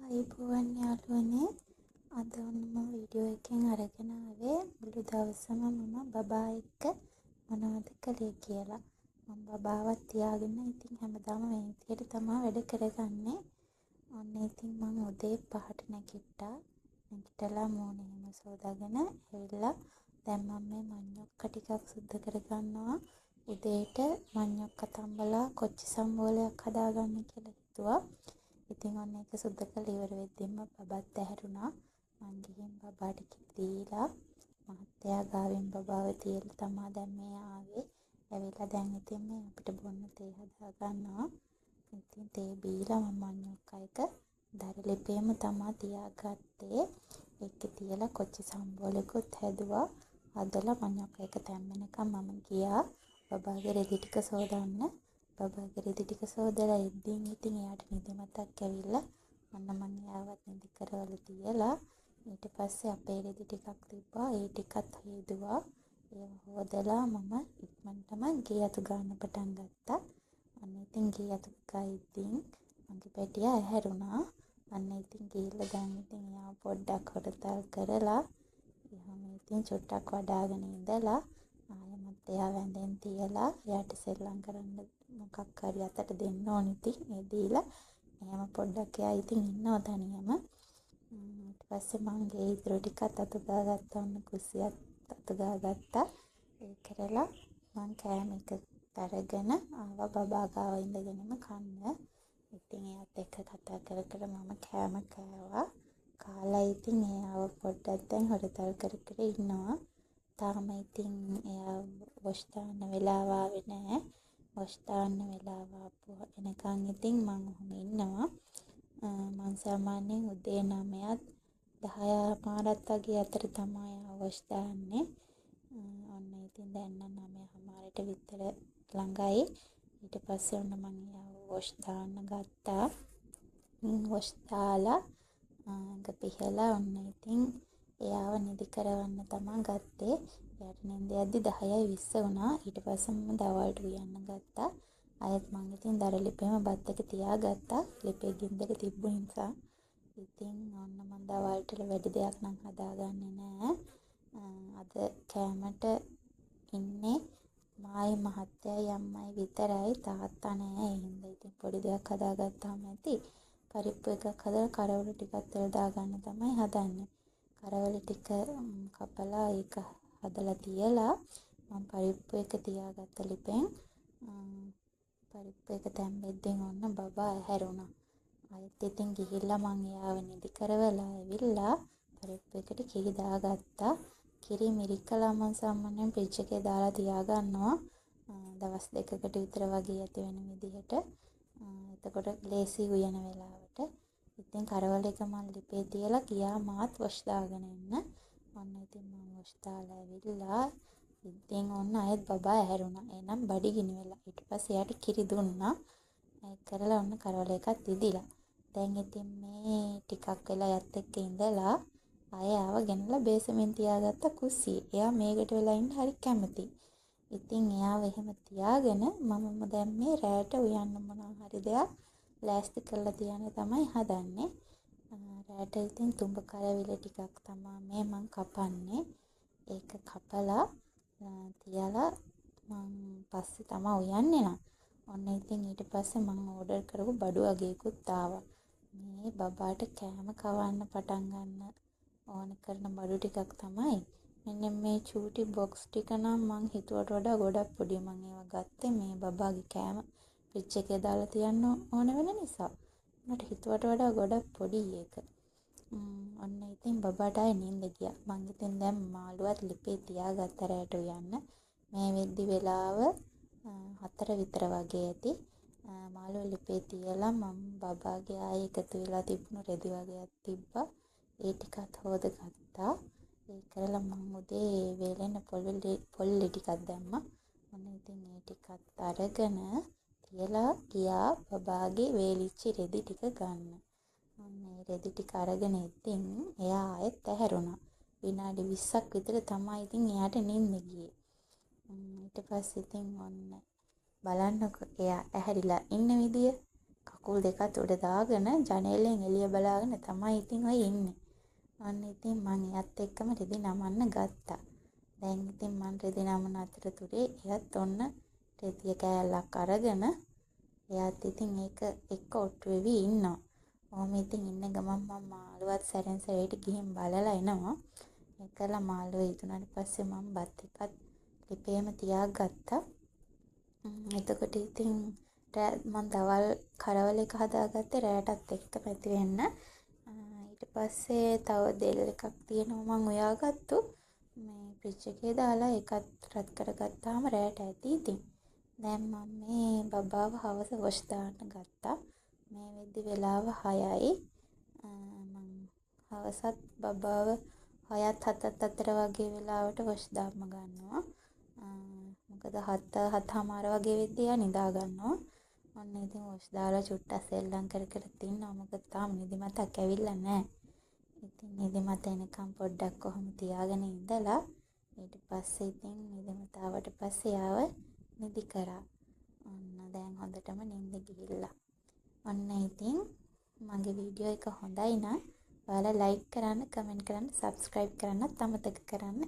අයිබෝවන් යාළුවනේ අද ඔන්නම වීඩියෝ එකෙන් අරගෙන ආවේ මුළු දවසම මම බබා එක්ක මොනවද කළේ කියලා. මම බබාවත් තියාගෙන ඉතින් හැමදාම මේ විදිහට තමයි වැඩ කරගන්නේ. ඔන්න ඉතින් මම උදේ 5ට නැගිට්ටා. නැගිටලා මූණ එහෙම සෝදාගෙන ඇවිල්ලා දැන් මම මේ මඤ්ඤොක්ක ටිකක් සුද්ධ කරගන්නවා. උදේට මඤ්ඤොක්ක තම්බලා කොච්චි සම්බෝලයක් හදාගන්න කියලා හිතුවා. ඉතින් ඔන්න ඒක සුද්ධ කරලා ඉවර වෙද්දිම බබාත් ඇහැරුණා. මං ගිහින් බබාට දීලා මහත්තයා ගාවින් බබාව තියලා තමයි දැන් මේ ආවේ. ඇවිල්ලා දැන් ඉතින් මේ අපිට බොන්න තේ හදා ගන්නවා. ඉතින් තේ බීලා මම මඤ්ඤොක්ක එක දරලිපේම තමයි තියාගත්තේ. ඒකේ තියලා කොච්චි සම්බෝලෙකුත් හැදුවා. හදලා මඤ්ඤොක්ක එක තැම්මෙනකම් මම ගියා බබාගේ රෙදි ටික සෝදන්න. බබාගේ රෙදි ටික සෝදලා ඉද්දින් ඉතින් එයාට නිදිමතක් ඇවිල්ලා ඔන්න මම එයාවත් නිදි කරවල තියලා ඊට පස්සේ අපේ රෙදි ටිකක් තිබ්බා ඒ ටිකත් හේදුවා. ඒව හොදලා මම ඉක්මනටම ගේ අතු ගන්න පටන් ගත්තා. අන්න ඉතින් ගේ අතු ගයිද්දින් මගේ පැටියා ඇහැරුණා. අන්න ඉතින් ගිහිල්ලා දැන් ඉතින් එයා පොඩ්ඩක් හොරතල් කරලා එහෙම ඉතින් චුට්ටක් වඩාගෙන ඉඳලා ආයෙමත් එයා වැඳෙන් තියලා එයාට සෙල්ලම් කරන්න මොකක් හරි අතට දෙන්න ඕන ඉතින් ඒ දීලා එහෙම පොඩ්ඩක් එයා ඉතින් ඉන්නවා තනියම. ඊට පස්සේ මං ගේ ඉතුරු ටිකත් අතු ගාගත්තා. ඔන්න කුස්සියත් අතු ගාගත්තා. ඒ කරලා මං කෑම එක අරගෙන ආවා බබා ගාව ඉඳගෙනම කන්න. ඉතින් එයාත් එක්ක කතා කර කර මම කෑම කෑවා. කාලා ඉතින් එයාව පොඩ්ඩක් දැන් හොරතල් කර කර ඉන්නවා. තාම ඉතින් එයා වොෂ් දාන්න වෙලාව ආවේ නැහැ. වොෂ් දාන්න වෙලාව ආපු එනකන් ඉතින් මං ඔහොම ඉන්නවා. මං සාමාන්‍යයෙන් උදේ 9ත් 10:00 වගේ අතර තමයි වොෂ් දාන්නේ. ඔන්න ඉතින් දැන් නම් 9:00ට විතර ළඟයි. ඊට පස්සේ ඔන්න මං එයාව වොෂ් දාන්න ගත්තා. වොෂ් දාලා පිහලා ඔන්න ඉතින් එයාව නිදි කරවන්න තමයි ගත්තේ. එයාට නිින්ද යද්දි 10:20 වුණා. ඊට පස්සේ මම දවල්ට උයන්න ගත්තා. ආයෙත් මං ඉතින් දර ලිපේම බත් එක තියාගත්තා. ලිපේ ගින්දර තිබ්බ නිසා. ඉතින් ඔන්න මම දවල්ට වැඩි දෙයක් නම් හදාගන්නේ නැහැ. අද කෑමට ඉන්නේ මායි මහත්තයයි අම්මයි විතරයි. තාත්තා නැහැ. ඒ හින්දා ඉතින් පොඩි දෙයක් හදාගත්තාම ඇති. පරිප්පු එකක් හදලා කරවල ටිකක් තෙල් දාගන්න තමයි හදන්නේ. කරවල ටික කපලා ඒක හදලා තියලා මම පරිප්පු එක තියාගත්ත ලිපෙන්. පරිප්පු එක තැම්බෙද්දී ඔන්න බබා ඇහැරුණා. ආයෙත් ඉතින් ගිහිල්ලා මං එයාව නිදි කරවලා ඇවිල්ලා පරිප්පු එකට කිරි දාගත්තා. කිරි මිරිකලා මං සාමාන්‍යයෙන් ෆ්‍රිජ් එකේ දාලා තියාගන්නවා. දවස් 2කට විතර වගේ ඇති වෙන විදිහට. එතකොට ලේසි උයන වෙලාවට. ඉතින් කරවල එක මං ලිපේ තියලා ගියා මාත් වොෂ් දාගෙන ඉන්න. ඔන්න ඉතින් මම වොෂ් දාලා ඇවිල්ලා ඉතින් ඔන්න ආයෙත් බබා ඇහැරුණා. එහෙනම් බඩගිනි වෙලා. ඊට පස්සේ එයාට කිරි දුන්නා. ඒක කරලා ඔන්න කරවල එකත් ඉදිලා. දැන් ඉතින් මේ ටිකක් වෙලා යත් එක්ක ඉඳලා ආයෙ ආව ගෙනලා බේසමෙන් තියාගත්ත කුස්සියේ. එයා මේකට වෙලා ඉන්න හරි කැමතියි. ඉතින් එයාව එහෙම තියාගෙන මම දැන් මේ රැයට උයන්න මොනවා හරි දෙයක් ලෑස්ති කරලා තියන්න තමයි හදන්නේ. රැයට ඉතින් තුඹ කරවිල ටිකක් තමයි මේ මං කපන්නේ. ඒක කපලා තියලා මං පස්සේ තමයි උයන්නේ නම්. ඔන්න ඉතින් ඊට පස්සේ මං ඕඩර් කරපු බඩු වගේකුත් ආවා. මේ බබාට කෑම කවන්න පටන් ගන්න ඕන කරන බඩු ටිකක් තමයි. මෙන්න මේ චූටි බොක්ස් ටික නම් මං හිතුවට වඩා ගොඩක් පොඩි. මං ඒවා ගත්තේ මේ බබාගේ කෑම ෆ්‍රිජ් එකේ දාලා තියන්න ඕන වෙන නිසා. මට හිතුවට වඩා ගොඩක් පොඩි ඒක. ඔන්න ඉතින් බබාට ආයේ නිින්ද ගියා. මං ඉතින් දැන් මාළුවත් ලිපේ තියාගත්ත රැයට උයන්න. මේ වෙද්දි වෙලාව 4 විතර වගේ ඇති. මාළුව ලිපේ තියලා මම බබාගේ ආයේ එකතු වෙලා තිබුණු රෙදි වගේක් තිබ්බා. ඒ ටිකත් හොදගත්තා. ඒ කරලා මම උදේ වේලෙන පොල්ලි ටිකක් දැම්මා. ඔන්න ඉතින් ඒ ටිකත් අරගෙන තියලා ගියා බබාගේ වේලිච්ච රෙදි ටික ගන්න. ඔන්න ඒ රෙදි ටික අරගෙන ඉතින් එයා ආයෙත් ඇහැරුණා. විනාඩි 20ක් විතර තමයි ඉතින් එයාට නිින්ද ගියේ. ඊට පස්සේ ඉතින් ඔන්න බලන්නකො එයා ඇහැරිලා ඉන්න විදිය. කකුල් දෙකත් උඩ දාගෙන ජනේලෙන් එළිය බලාගෙන තමයි ඉතින් ඔය ඉන්නේ. අන්න ඉතින් මං එයත් එක්කම රෙදි නමන්න ගත්තා. දැන් ඉතින් මං රෙදි නමන අතරතුරේ එයත් ඔන්න රෙදිය කෑල්ලක් අරගෙන එයාත් ඉතින් ඒක එක්ක ඔට්ටු වෙවි ඉන්නවා. ඔහොම ඉතින් ඉන්න ගමන් මම මාළුවත් සැරෙන් සැරේට ගිහින් බලලා එනවා. ඒකලා මාළුව ඉදුණාට පස්සේ මම බත් එකත් ලිපේම තියාගත්තා. එතකොට ඉතින් මම දවල් කරවල එක හදාගත්තේ රෑටත් එක්ක පැති වෙන්න. ඊට පස්සේ තව දෙල් එකක් තියෙනවා මම උයාගත්තු. මේ ෆ්‍රිජ් එකේ දාලා ඒකත් රත් කරගත්තාම රෑට ඇති ඉතින්. දැන් මම මේ බබාව හවස වොෂ් දාන්න ගත්තා. මේ වෙද්දි වෙලාව 6යි. මම හවසත් බබාව 6ත් 7ත් අතර වගේ වෙලාවට වොෂ් දාන්න ගන්නවා. මොකද 7:00 වගේ වෙද්දි එයා නිදා ගන්නවා. ඔන්න ඉතින් වොෂ් දාලා චුට්ටක් සෙල්ලම් කර කර තින්නවා. මොකද තාම නිදිමතක් ඇවිල්ලා නැහැ. ඉතින් නිදිමත එනකම් පොඩ්ඩක් කොහොම තියාගෙන ඉඳලා ඊට පස්සේ ඉතින් නිදිමත ආවට පස්සේ ආව නිදි කරා. ඔන්න දැන් හොඳටම නිින්ද ගිහිල්ලා. ඔන්න ඉතින් මගේ වීඩියෝ එක හොඳයි නම් ඔයාලා ලයික් කරන්න, කමෙන්ට් කරන්න, සබ්ස්ක්‍රයිබ් කරන්නත් අමතක කරන්න